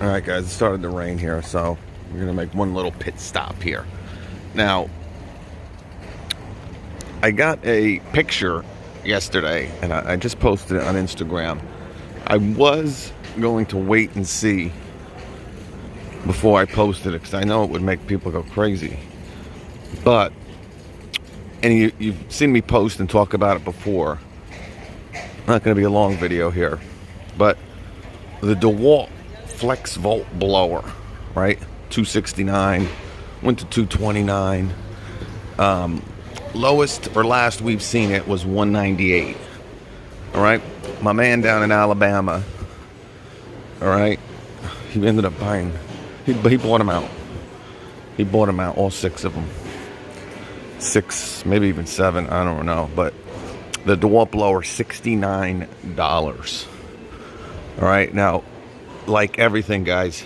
Alright guys, it started to rain here, so we're going to make one little pit stop here. Now, I got a picture yesterday, and I just posted it on Instagram. I was going to wait and see before I posted it, because I know it would make people go crazy. But, and you've seen me post and talk about it before. Not going to be a long video here, but the DeWalt Flex Volt blower, right? $269, went to $229. Lowest or last we've seen it was $198. All right, my man down in Alabama. All right, he ended up buying. He bought them out. He bought them out, all 6 of them. 6, maybe even 7. I don't know, but the DeWalt blower, $69. All right, now, like everything, guys,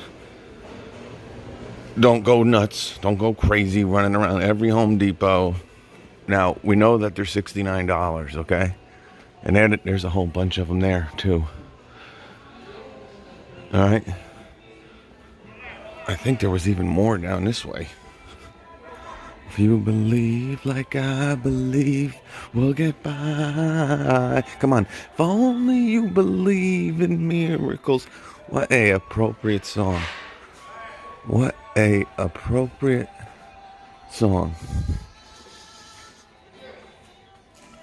don't go nuts. Don't go crazy running around every Home Depot. Now, we know that they're $69, okay? And there's a whole bunch of them there, too. All right? I think there was even more down this way. If you believe like I believe, we'll get by. Come on. If only you believe in miracles. What a appropriate song. What a appropriate song.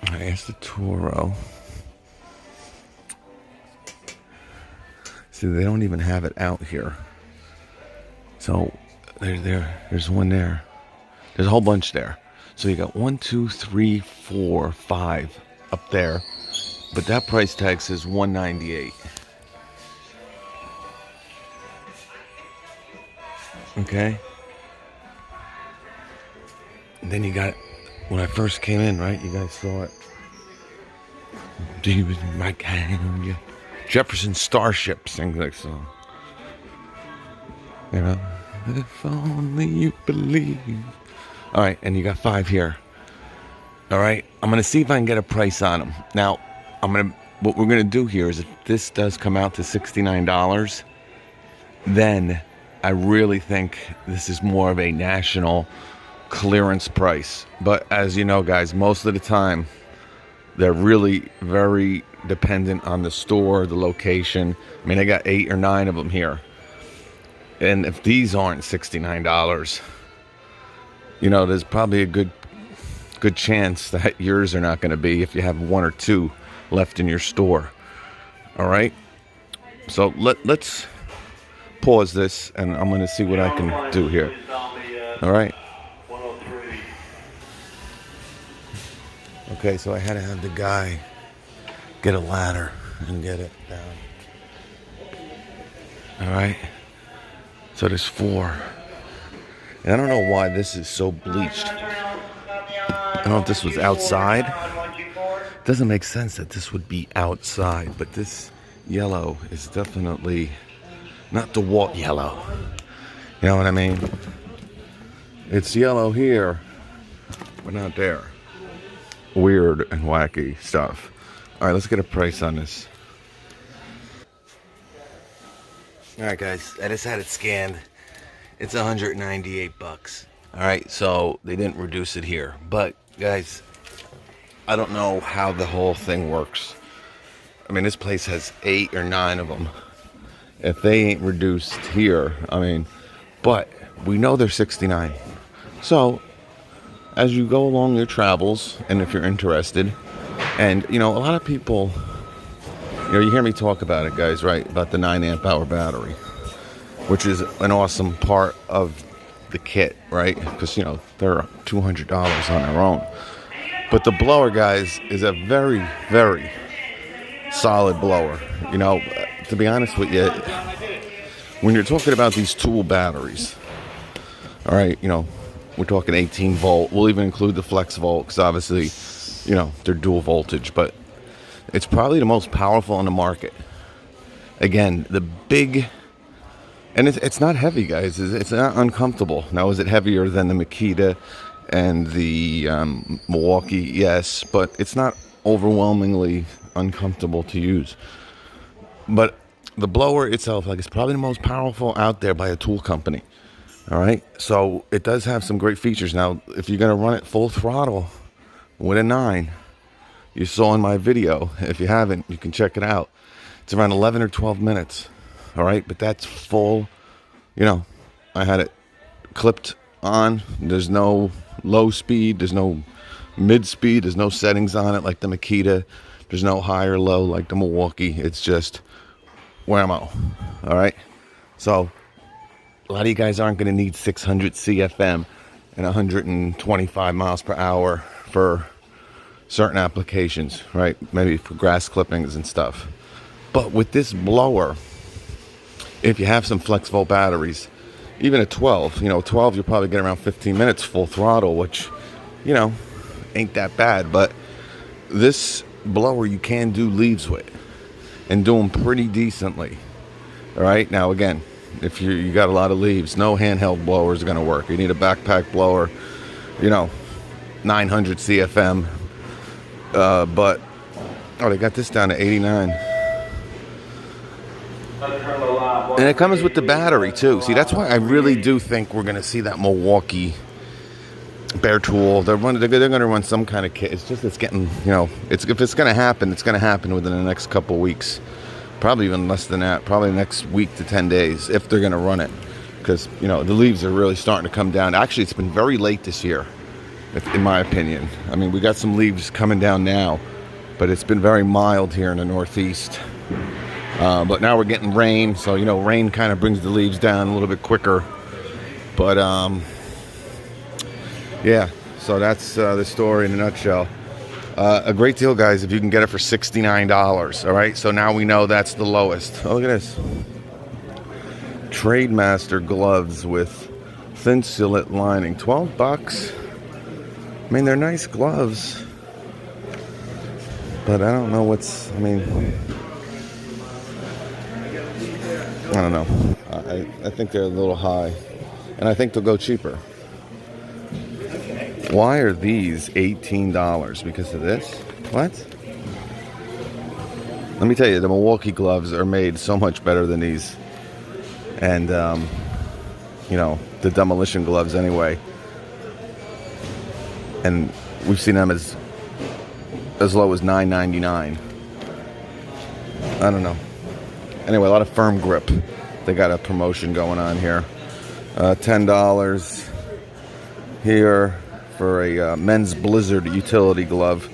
All right, here's the Toro. See, they don't even have it out here. So, there's one there. There's a whole bunch there. So you got 1, 2, 3, 4, 5 up there. But that price tag says $198. Okay? And then you got, when I first came in, right? You guys saw it. Do you my hand? Jefferson Starship sings that song. You know? If only you believe. All right, and you got 5 here. All right, I'm gonna see if I can get a price on them. Now, what we're gonna do here is, if this does come out to $69, then I really think this is more of a national clearance price. But as you know, guys, most of the time they're really very dependent on the store, the location. I mean, I got 8 or 9 of them here, and if these aren't $69, you know, there's probably a good chance that yours are not going to be, if you have 1 or 2 left in your store. All right, so let's pause this, and I'm going to see what I can do here. All right. Okay, so I had to have the guy get a ladder and get it down. All right. So there's 4. And I don't know why this is so bleached. I don't know if this was outside. It doesn't make sense that this would be outside, but this yellow is definitely not DeWalt yellow. You know what I mean? It's yellow here, but not there. Weird and wacky stuff. All right, let's get a price on this. All right, guys, I just had it scanned. It's $198. All right, so they didn't reduce it here, but guys, I don't know how the whole thing works. I mean, this place has 8 or 9 of them. If they ain't reduced here, I mean, but we know they're $69. So as you go along your travels, and if you're interested, and you know, a lot of people, you know, you hear me talk about it, guys, right, about the 9 amp hour battery, which is an awesome part of the kit, right? Because, you know, they're $200 on their own. But the blower, guys, is a very, very solid blower. You know, to be honest with you, when you're talking about these tool batteries, all right, you know, we're talking 18 volt. We'll even include the flex volt, because obviously, you know, they're dual voltage, but it's probably the most powerful on the market. Again, the big, and it's not heavy, guys. It's not uncomfortable. Now, is it heavier than the Makita and the Milwaukee? Yes, but it's not overwhelmingly uncomfortable to use. But the blower itself, like, it's probably the most powerful out there by a tool company. All right, so it does have some great features. Now, if you're gonna run it full throttle with a 9, you saw in my video. If you haven't, you can check it out. It's around 11 or 12 minutes. All right, but that's full. You know, I had it clipped on. There's no low speed. There's no mid speed. There's no settings on it like the Makita. There's no high or low like the Milwaukee. It's just whammo. All right, so a lot of you guys aren't going to need 600 CFM and 125 miles per hour for certain applications, right? Maybe for grass clippings and stuff. But with this blower, if you have some flex volt batteries, even at 12, 12, you'll probably get around 15 minutes full throttle, which, ain't that bad. But this blower, you can do leaves with and do them pretty decently. All right, now again, if you got a lot of leaves, no handheld blowers are going to work. You need a backpack blower, 900 CFM. But they got this down to 89. And it comes with the battery too. See, that's why I really do think we're going to see that Milwaukee Bear Tool. They're going to run some kind of kit. It's just it's getting, if it's going to happen, it's going to happen within the next couple of weeks. Probably even less than that. Probably next week to 10 days if they're going to run it. Because, the leaves are really starting to come down. Actually, it's been very late this year, in my opinion. I mean, we got some leaves coming down now, but it's been very mild here in the Northeast. But now we're getting rain, so, rain kind of brings the leaves down a little bit quicker. But, yeah, so that's the story in a nutshell. A great deal, guys, if you can get it for $69. All right, so now we know that's the lowest. Oh, look at this. Trademaster gloves with thin sillet lining. $12. I mean, they're nice gloves. But I don't know I don't know. I think they're a little high. And I think they'll go cheaper. Why are these $18? Because of this? What? Let me tell you, the Milwaukee gloves are made so much better than these. And, the Demolition Gloves anyway. And we've seen them as low as $9.99. I don't know. Anyway, a lot of firm grip. They got a promotion going on here. $10 here for a men's Blizzard utility glove.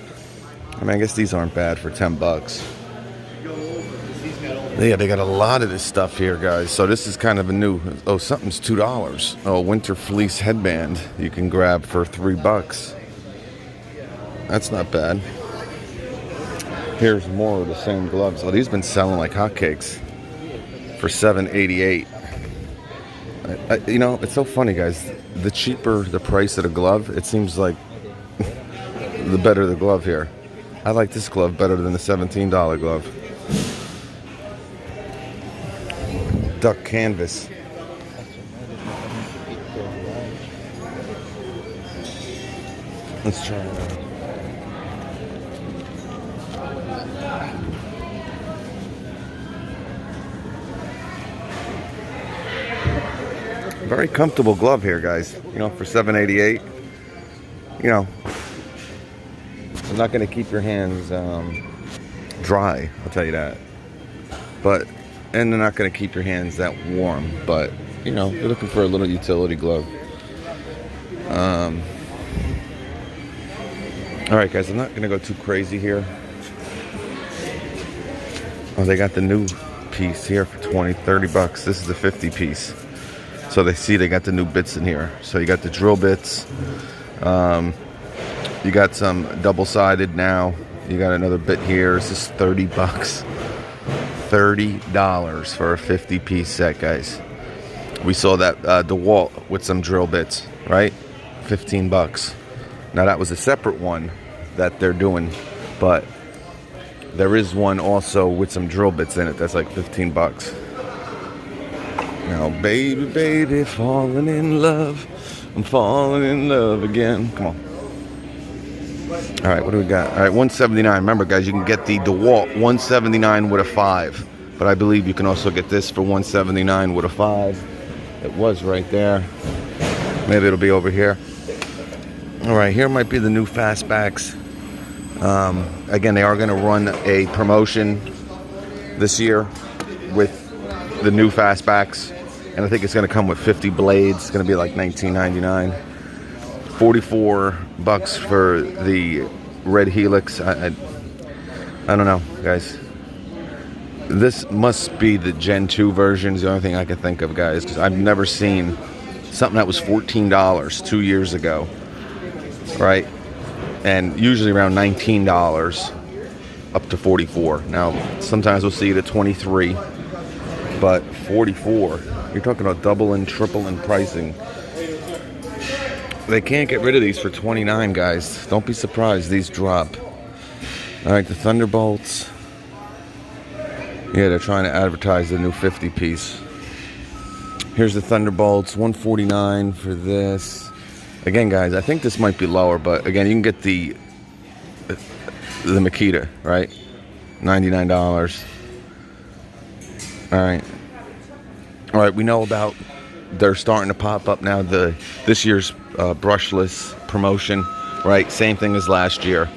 I mean, I guess these aren't bad for $10. Yeah, they got a lot of this stuff here, guys. So this is kind of a new. Oh, something's $2. Oh, winter fleece headband you can grab for $3. That's not bad. Here's more of the same gloves. Oh, these have been selling like hotcakes for $7.88. It's so funny, guys. The cheaper the price of the glove, it seems like the better the glove here. I like this glove better than the $17 glove. Duck canvas. Let's try it out. Very comfortable glove here, guys. For $7.88. It's not going to keep your hands dry, I'll tell you that. And they're not going to keep your hands that warm. But, you're looking for a little utility glove. Alright, guys, I'm not going to go too crazy here. Oh, they got the new piece here for $20-$30. This is the 50 piece. So they got the new bits in here. So you got the drill bits. You got some double-sided now. You got another bit here. This is $30. $30 for a 50-piece set, guys. We saw that DeWalt with some drill bits, right? $15. Now that was a separate one that they're doing, but there is one also with some drill bits in it that's like $15. Now, baby, baby, falling in love. I'm falling in love again. Come on. All right, what do we got? All right, $179. Remember, guys, you can get the DeWalt $179 with a 5. But I believe you can also get this for $179 with a 5. It was right there. Maybe it'll be over here. All right, here might be the new fastbacks. Again, they are going to run a promotion this year with the new fastbacks, and I think it's going to come with 50 blades. It's going to be like $19.99. $44 for the red Helix. I don't know, guys. This must be the Gen 2 version. Is the only thing I can think of, guys, because I've never seen something that was $14 2 years ago, right? And usually around $19 up to $44. Now, sometimes we'll see it at $23, but $44. You're talking about double and triple in pricing. They can't get rid of these for $29, guys. Don't be surprised these drop. All right, the Thunderbolts. Yeah, they're trying to advertise the new 50 piece. Here's the Thunderbolts, $149 for this. Again, guys, I think this might be lower, but again, you can get the Makita, right? $99. All right, we know about, they're starting to pop up now, this year's brushless promotion, right? Same thing as last year.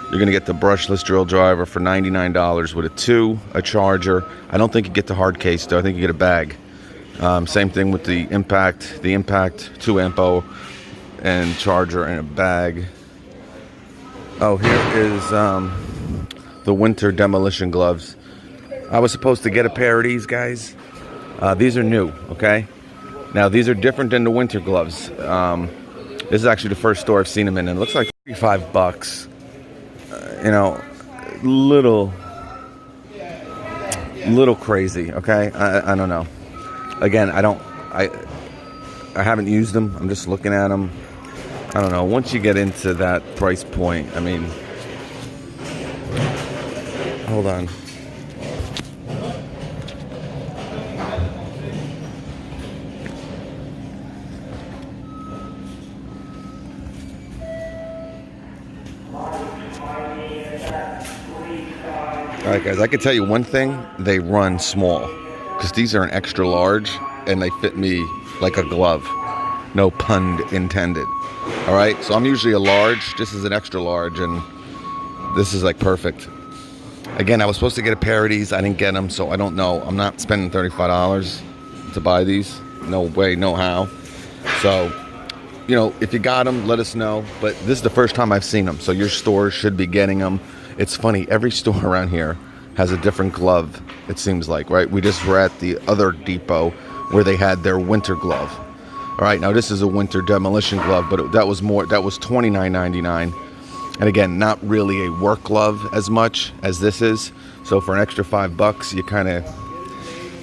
You're going to get the brushless drill driver for $99 with a 2, a charger. I don't think you get the hard case, though. I think you get a bag. Same thing with the Impact 2 ampo and charger and a bag. Oh, here is the winter demolition gloves. I was supposed to get a pair of these, guys. These are new, okay? Now, these are different than the winter gloves. This is actually the first store I've seen them in, and it looks like $35. You know, little crazy, okay? I don't know. Again, I haven't used them. I'm just looking at them. I don't know. Once you get into that price point, I mean, hold on. All right, guys, I can tell you one thing. They run small because these are an extra large and they fit me like a glove. No pun intended. All right, so I'm usually a large. This is an extra large, and this is like perfect. Again, I was supposed to get a pair of these. I didn't get them, so I don't know. I'm not spending $35 to buy these. No way, no how. So, you know, if you got them, let us know. But this is the first time I've seen them, so your store should be getting them. It's funny, every store around here has a different glove, it seems like, right? We just were at the other depot where they had their winter glove. All right, now this is a winter demolition glove, but that was $29.99. And again, not really a work glove as much as this is. So for an extra $5, you kind of,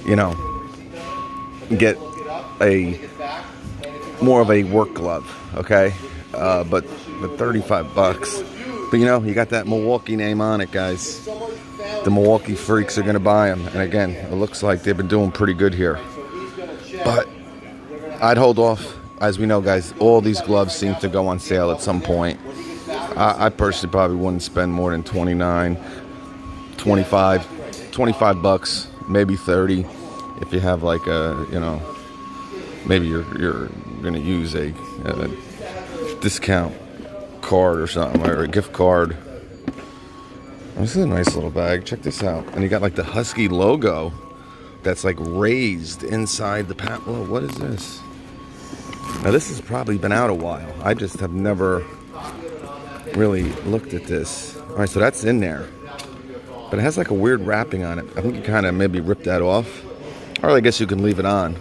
you know, get a more of a work glove, okay? But $35. But you know, you got that Milwaukee name on it, guys. The Milwaukee freaks are going to buy them. And again, it looks like they've been doing pretty good here. But I'd hold off. As we know, guys, all these gloves seem to go on sale at some point. I personally probably wouldn't spend more than $29, $25, maybe $30 if you have like a, you know, maybe you're going to use a discount card or something, or a gift card. This is a nice little bag. Check this out. And you got like the Husky logo that's like raised inside the Whoa, what is this? Now this has probably been out a while. I just have never really looked at this. All right, so that's in there, but it has like a weird wrapping on it. I think you kind of maybe ripped that off, or I guess you can leave it on.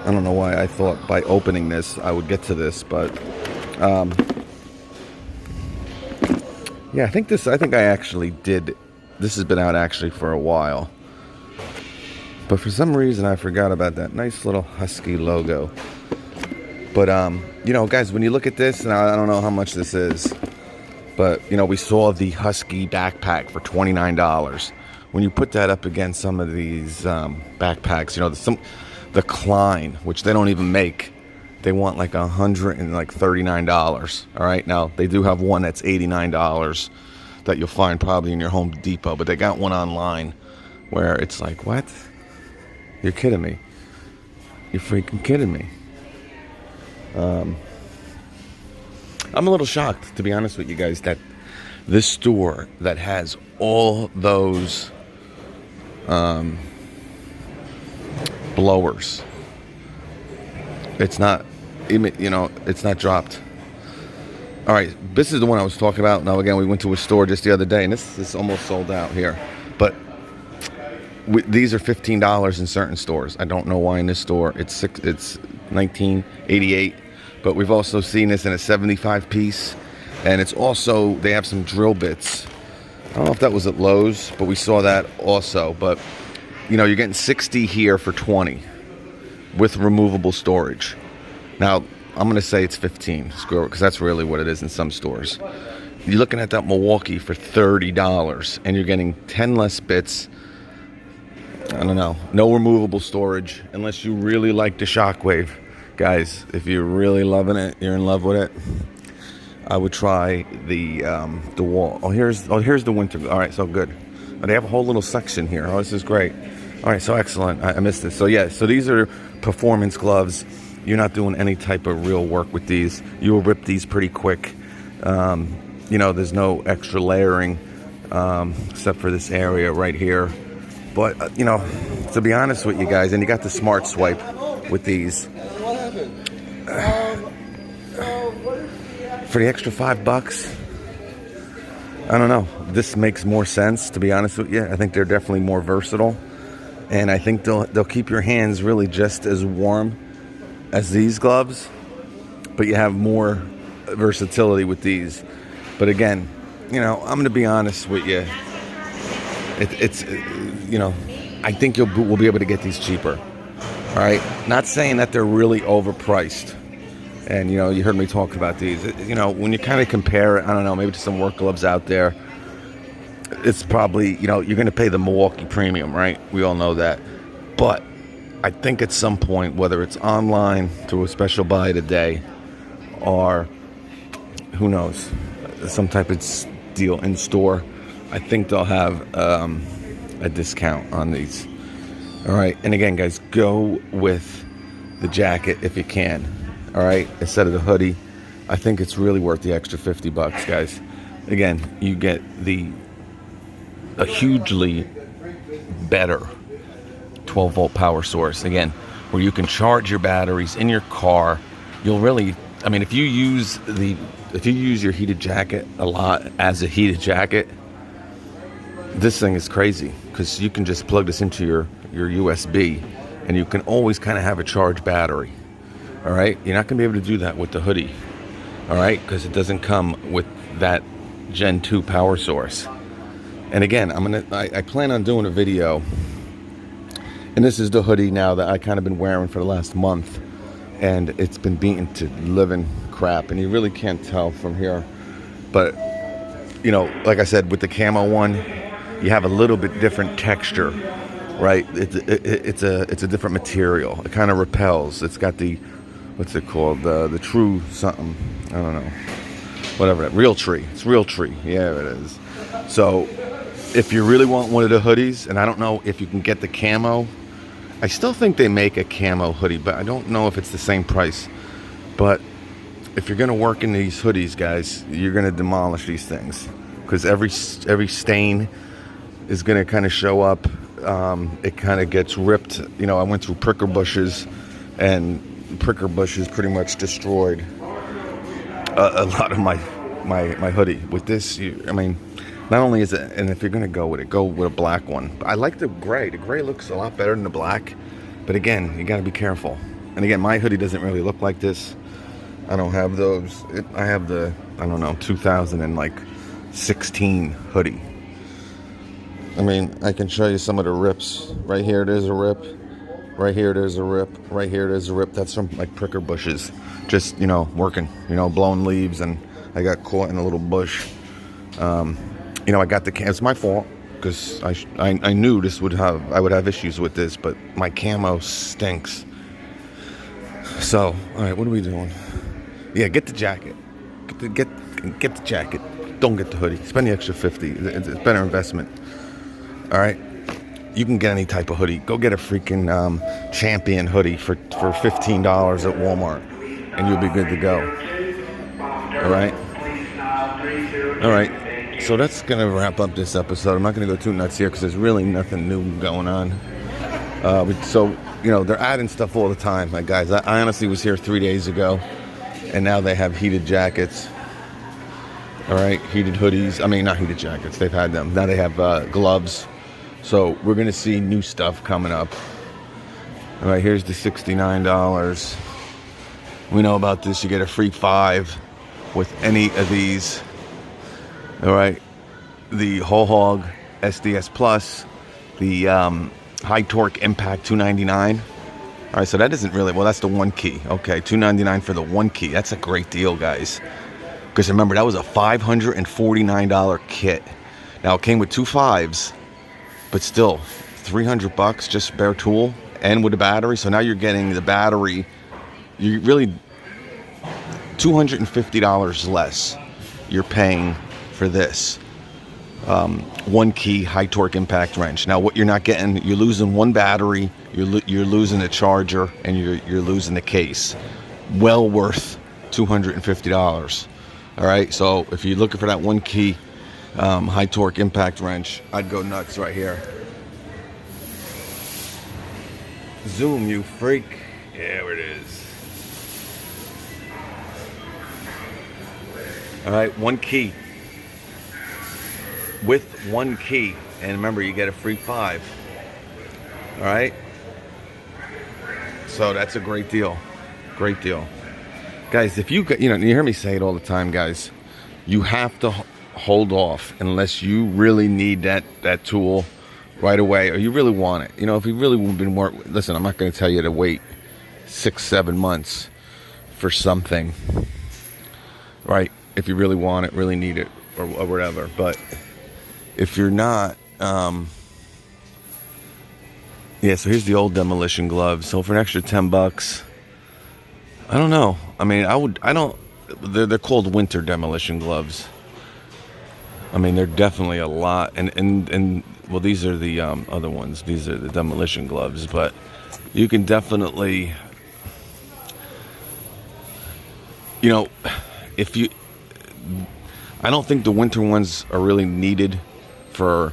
I don't know why I thought by opening this I would get to this, but yeah, I think I actually did. This has been out actually for a while, but for some reason I forgot about that nice little Husky logo. But you know, guys, when you look at this, and I don't know how much this is, but you know, we saw the Husky Backpack for $29. When you put that up against some of these backpacks, you know, the Klein, which they don't even make, they want like $139. All right, now they do have one that's $89 that you'll find probably in your Home Depot, but they got one online where it's like, what? You're kidding me. You're freaking kidding me. I'm a little shocked, to be honest with you guys, that this store that has all those blowers, it's not, it's not dropped. All right, this is the one I was talking about. Now, again, we went to a store just the other day, and this is almost sold out here. But these are $15 in certain stores. I don't know why in this store it's $19.88. But we've also seen this in a 75 piece, and it's also, they have some drill bits. I don't know if that was at Lowe's, but we saw that also. But you're getting 60 here for 20 with removable storage. Now, I'm going to say it's 15, because that's really what it is in some stores. You're looking at that Milwaukee for $30, and you're getting 10 less bits. I don't know. No removable storage, unless you really like the Shockwave. Guys, if you're really loving it, you're in love with it, I would try the wall. Here's the winter. All right, so good. They have a whole little section here. Oh, this is great. All right, so excellent. I missed this. So yeah, so these are performance gloves. You're not doing any type of real work with these. You will rip these pretty quick. There's no extra layering except for this area right here. But, to be honest with you guys, and you got the smart swipe with these. For the extra $5, I don't know. This makes more sense, to be honest with you. I think they're definitely more versatile. And I think they'll keep your hands really just as warm as these gloves, but you have more versatility with these. But again, I'm going to be honest with you. I think we'll be able to get these cheaper. All right, not saying that they're really overpriced. And you heard me talk about these. When you kind of compare it, I don't know, maybe to some work gloves out there, it's probably you're going to pay the Milwaukee premium, right? We all know that. But I think at some point, whether it's online through a special buy today, or who knows, some type of deal in store, I think they'll have a discount on these. All right, and again, guys, go with the jacket if you can. All right, instead of the hoodie, I think it's really worth the extra $50, guys. Again, you get a hugely better 12-volt power source, again, where you can charge your batteries in your car. You'll really, if you use your heated jacket a lot as a heated jacket, this thing is crazy, because you can just plug this into your USB, and you can always kind of have a charged battery. All right, you're not gonna be able to do that with the hoodie. All right, because it doesn't come with that Gen 2 power source. And again, I plan on doing a video. And this is the hoodie now that I kind of been wearing for the last month. And it's been beaten to living crap. And you really can't tell from here. But, like I said, with the camo one, you have a little bit different texture, right? It's a different material. It kind of repels. It's got the, what's it called? The true something. I don't know. Whatever. Real tree. It's real tree. Yeah, it is. So if you really want one of the hoodies, and I don't know if you can get the camo, I still think they make a camo hoodie, but I don't know if it's the same price. But if you're going to work in these hoodies, guys, you're going to demolish these things, because every stain is going to kind of show up. It kind of gets ripped. I went through pricker bushes, and pricker bushes pretty much destroyed a lot of my hoodie. With this, not only is it, and if you're going to go with it, go with a black one. I like the gray. The gray looks a lot better than the black. But again, you got to be careful. And again, my hoodie doesn't really look like this. I don't have those. I have the, 2016 hoodie. I can show you some of the rips. Right here, there's a rip. Right here, there's a rip. Right here, there's a rip. That's from pricker bushes. Just, working, blowing leaves, and I got caught in a little bush. I got it's my fault, because I knew I would have issues with this, but my camo stinks. So, all right, what are we doing? Yeah, get the jacket. Get the jacket. Don't get the hoodie. Spend the extra $50. It's better investment. All right. you can get any type of hoodie. Go get a freaking Champion hoodie for $15 at Walmart, and you'll be good to go. All right. All right. So that's gonna wrap up this episode. I'm not gonna go too nuts here because there's really nothing new going on. So they're adding stuff all the time, like guys. I honestly was here 3 days ago, and now they have heated jackets. All right, heated hoodies. I mean, not heated jackets. They've had them. Now they have gloves. So we're going to see new stuff coming up. All right, here's the $69. We know about this. You get a free 5 with any of these. All right, the Whole Hog SDS Plus, the High Torque Impact 299. All right, so that isn't really, well, that's the 1 key. Okay, 299 for the 1 key. That's a great deal, guys. Because remember, that was a $549 kit. Now, it came with 2 5s. But still, $300 just bare tool and with a battery. So now you're getting the battery. You really $250 less you're paying for this 1 key high torque impact wrench. Now what you're not getting, you're losing 1 battery, you're losing the charger, and you're losing the case. Well worth $250. All right. So if you're looking for that 1 key high torque impact wrench, I'd go nuts right here. Zoom, you freak. Yeah, there it is. All right, 1 key. With 1 key, and remember, you get a free 5. All right. So that's a great deal. Great deal, guys. If you you hear me say it all the time, guys. You have to hold off unless you really need that tool right away, or you really want it. If you really been listen, I'm not going to tell you to wait 6-7 months for something, right? If you really want it, really need it, or whatever. But if you're not, so here's the old Demolition Gloves. So for an extra $10, I don't know. I mean, they're called winter Demolition Gloves. I mean, they're definitely a lot, and well, these are the other ones. These are the Demolition Gloves, but you can definitely, if you, I don't think the winter ones are really needed for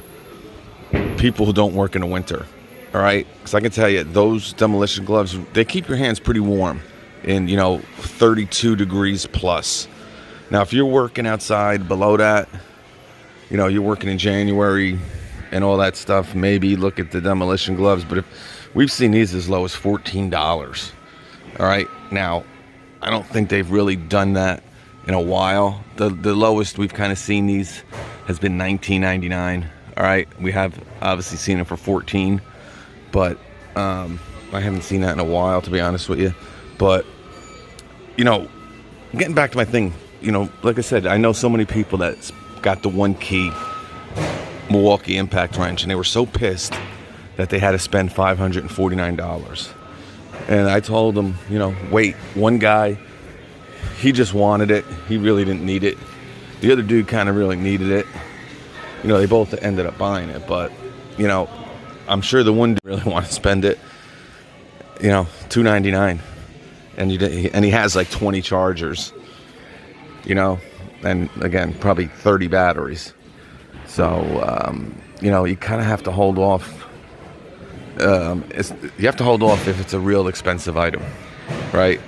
people who don't work in the winter. All right, because I can tell you, those Demolition Gloves, they keep your hands pretty warm in 32 degrees plus. Now, if you're working outside below that, you're working in January and all that stuff, maybe look at the Demolition Gloves. But if we've seen these as low as $14. All right. Now, I don't think they've really done that in a while. The lowest we've kind of seen these has been $19.99. All right. We have obviously seen them for $14, but I haven't seen that in a while, to be honest with you. But, getting back to my thing, like I said, I know so many people that got the 1 key Milwaukee impact wrench, and they were so pissed that they had to spend $549. And I told them, wait. One guy, he just wanted it. He really didn't need it. The other dude kind of really needed it. They both ended up buying it, but I'm sure the one didn't really want to spend it. $299, and he has like 20 chargers. And again, probably 30 batteries. So, you kind of have to hold off. You have to hold off if it's a real expensive item, right?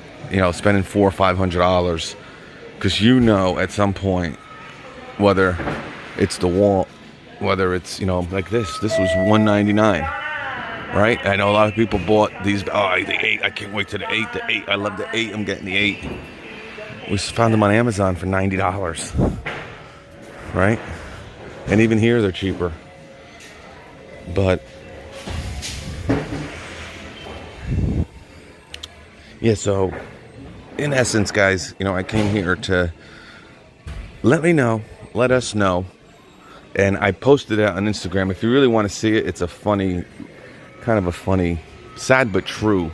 Spending $400 or $500, because at some point, whether it's the wall, whether it's like this was $199, right? I know a lot of people bought these. Oh, the 8! I can't wait to the 8. The 8! I love the 8. I'm getting the 8. We found them on Amazon for $90, right? And even here they're cheaper. But yeah, so in essence, guys, I came here to let us know. And I posted it on Instagram. If you really want to see it, it's a funny, sad but true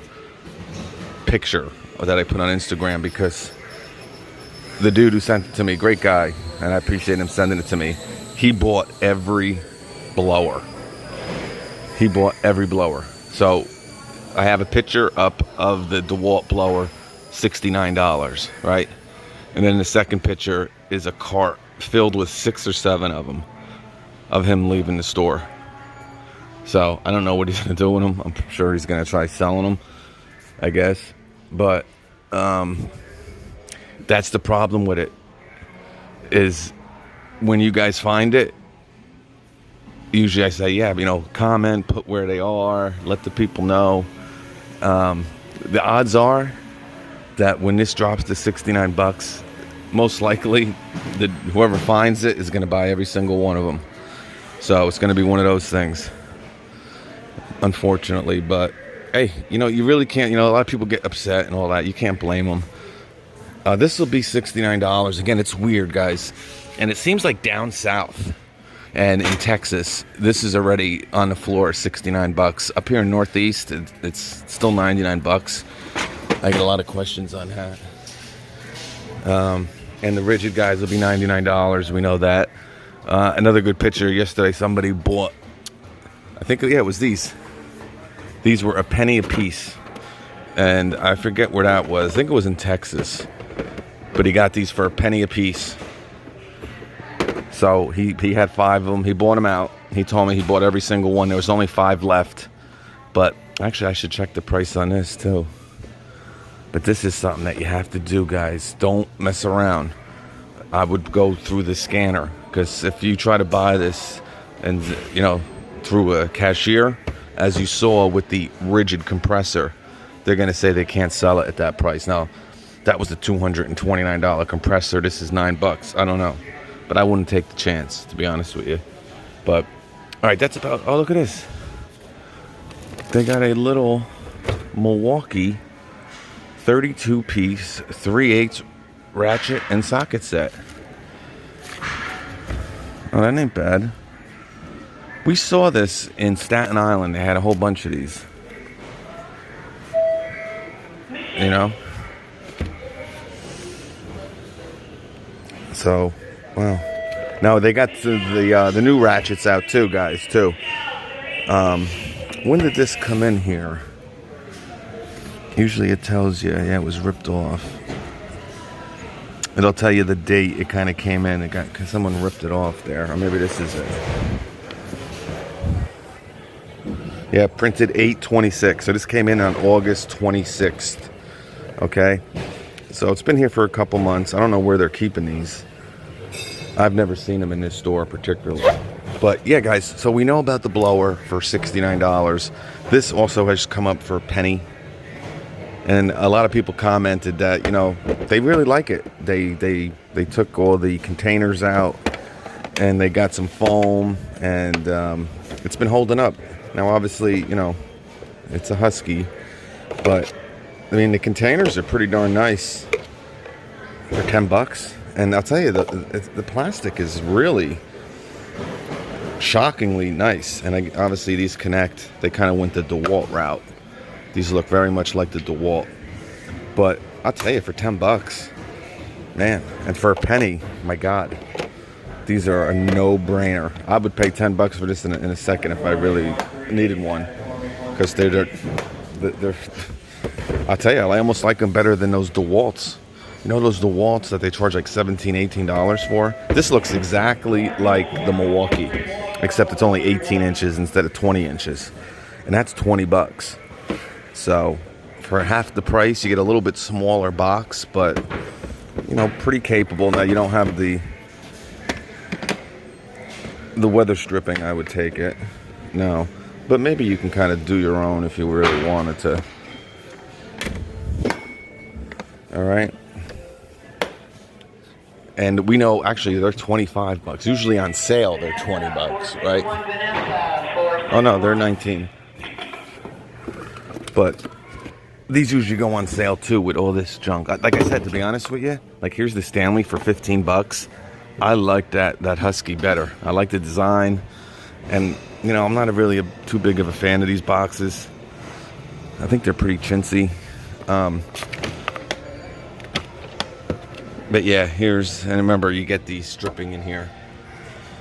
picture that I put on Instagram, because the dude who sent it to me, great guy, and I appreciate him sending it to me, he bought every blower. he bought every blower. So I have a picture up of the DeWalt blower, $69, right? And then the second picture is a cart filled with 6 or 7 of them, of him leaving the store. So I don't know what he's going to do with them. I'm sure he's going to try selling them, I guess. But that's the problem with it, is when you guys find it, usually I say, yeah, comment, put where they are, let the people know. The odds are that when this drops to 69 bucks, most likely whoever finds it is going to buy every single one of them. So it's going to be one of those things, unfortunately. But hey, you really can't, a lot of people get upset and all that. You can't blame them. This will be $69. Again, it's weird, guys. And it seems like down south and in Texas, this is already on the floor, 69 bucks. Up here in Northeast, it's still 99 bucks. I get a lot of questions on that. And the rigid guys will be $99. We know that. Another good picture yesterday, somebody bought, I think, it was these. These were a penny a piece. And I forget where that was. I think it was in Texas. But he got these for a penny a piece. So he had 5 of them. He bought them out. He told me he bought every single one. There was only 5 left. But actually, I should check the price on this too. But this is something that you have to do, guys. Don't mess around. I would go through the scanner, because if you try to buy this and, through a cashier, as you saw with the rigid compressor, they're going to say they can't sell it at that price. Now, that was a $229 compressor. This is $9. I don't know. But I wouldn't take the chance, to be honest with you. But, all right, that's about... Oh, look at this. They got a little Milwaukee 32-piece 3/8 ratchet and socket set. Oh, that ain't bad. We saw this in Staten Island. They had a whole bunch of these. So, wow. Now they got the new ratchets out too, guys, too. When did this come in here? Usually it tells you, yeah, it was ripped off. It'll tell you the date it kind of came in. Cause someone ripped it off there. Or maybe this is it. Yeah, printed 8/26. So this came in on August 26th. Okay. So it's been here for a couple months. I don't know where they're keeping these. I've never seen them in this store particularly. But yeah, guys, so we know about the blower for $69. This also has come up for a penny. And a lot of people commented that, they really like it. They took all the containers out and they got some foam, and it's been holding up. Now, obviously, it's a Husky, but I mean, the containers are pretty darn nice for $10. And I'll tell you, the plastic is really shockingly nice. And obviously, these connect. They kind of went the DeWalt route. These look very much like the DeWalt. But I'll tell you, for $10, man, and for a penny, my God, these are a no-brainer. I would pay $10 for this in a second if I really needed one, because they're I'll tell you, I almost like them better than those DeWalts. Those DeWalts that they charge like $17, $18 for? This looks exactly like the Milwaukee, except it's only 18 inches instead of 20 inches. And that's $20. So for half the price, you get a little bit smaller box, but, pretty capable. Now, you don't have the weather stripping, I would take it. No. But maybe you can kind of do your own if you really wanted to. All right. And we know, actually, they're $25. Usually on sale, they're $20, right? Oh, no, they're 19. But these usually go on sale, too, with all this junk. Like I said, to be honest with you, like, here's the Stanley for $15. I like that Husky better. I like the design. And, I'm not really too big of a fan of these boxes. I think they're pretty chintzy. But yeah, and remember, you get the stripping in here.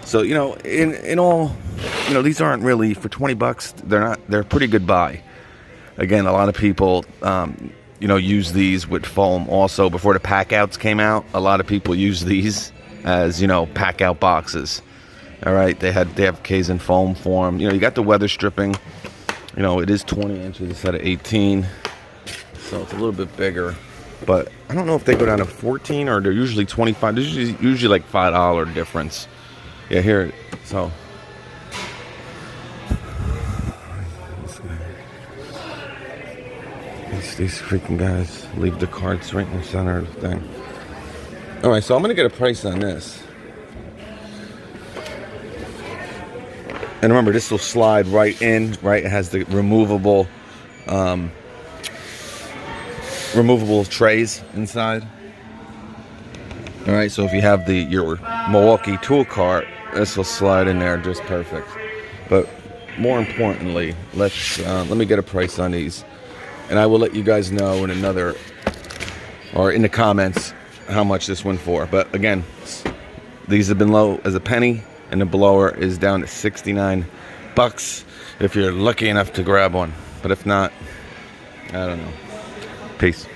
So, you know, in all, you know, these aren't really for 20 bucks. They're a pretty good buy. Again, a lot of people, you know, use these with foam also. Before the pack outs came out, a lot of people use these as, you know, pack out boxes. All right, they have K's in foam form. You know, you got the weather stripping. You know, it is 20 inches instead of 18, so it's a little bit bigger. But I don't know if they go down to 14 or they're usually 25. There's usually like $5 difference. Yeah, here. So these freaking guys leave the carts right in the center of the thing. All right, so I'm gonna get a price on this. And remember, this will slide right in, right? It has the removable trays inside. All right, so if you have your Milwaukee tool cart, this will slide in there just perfect. But more importantly, let me get a price on these, and I will let you guys know in the comments how much this went for. But again, these have been low as a penny, and the blower is down to 69 bucks if you're lucky enough to grab one. But if not, I don't know. Peace.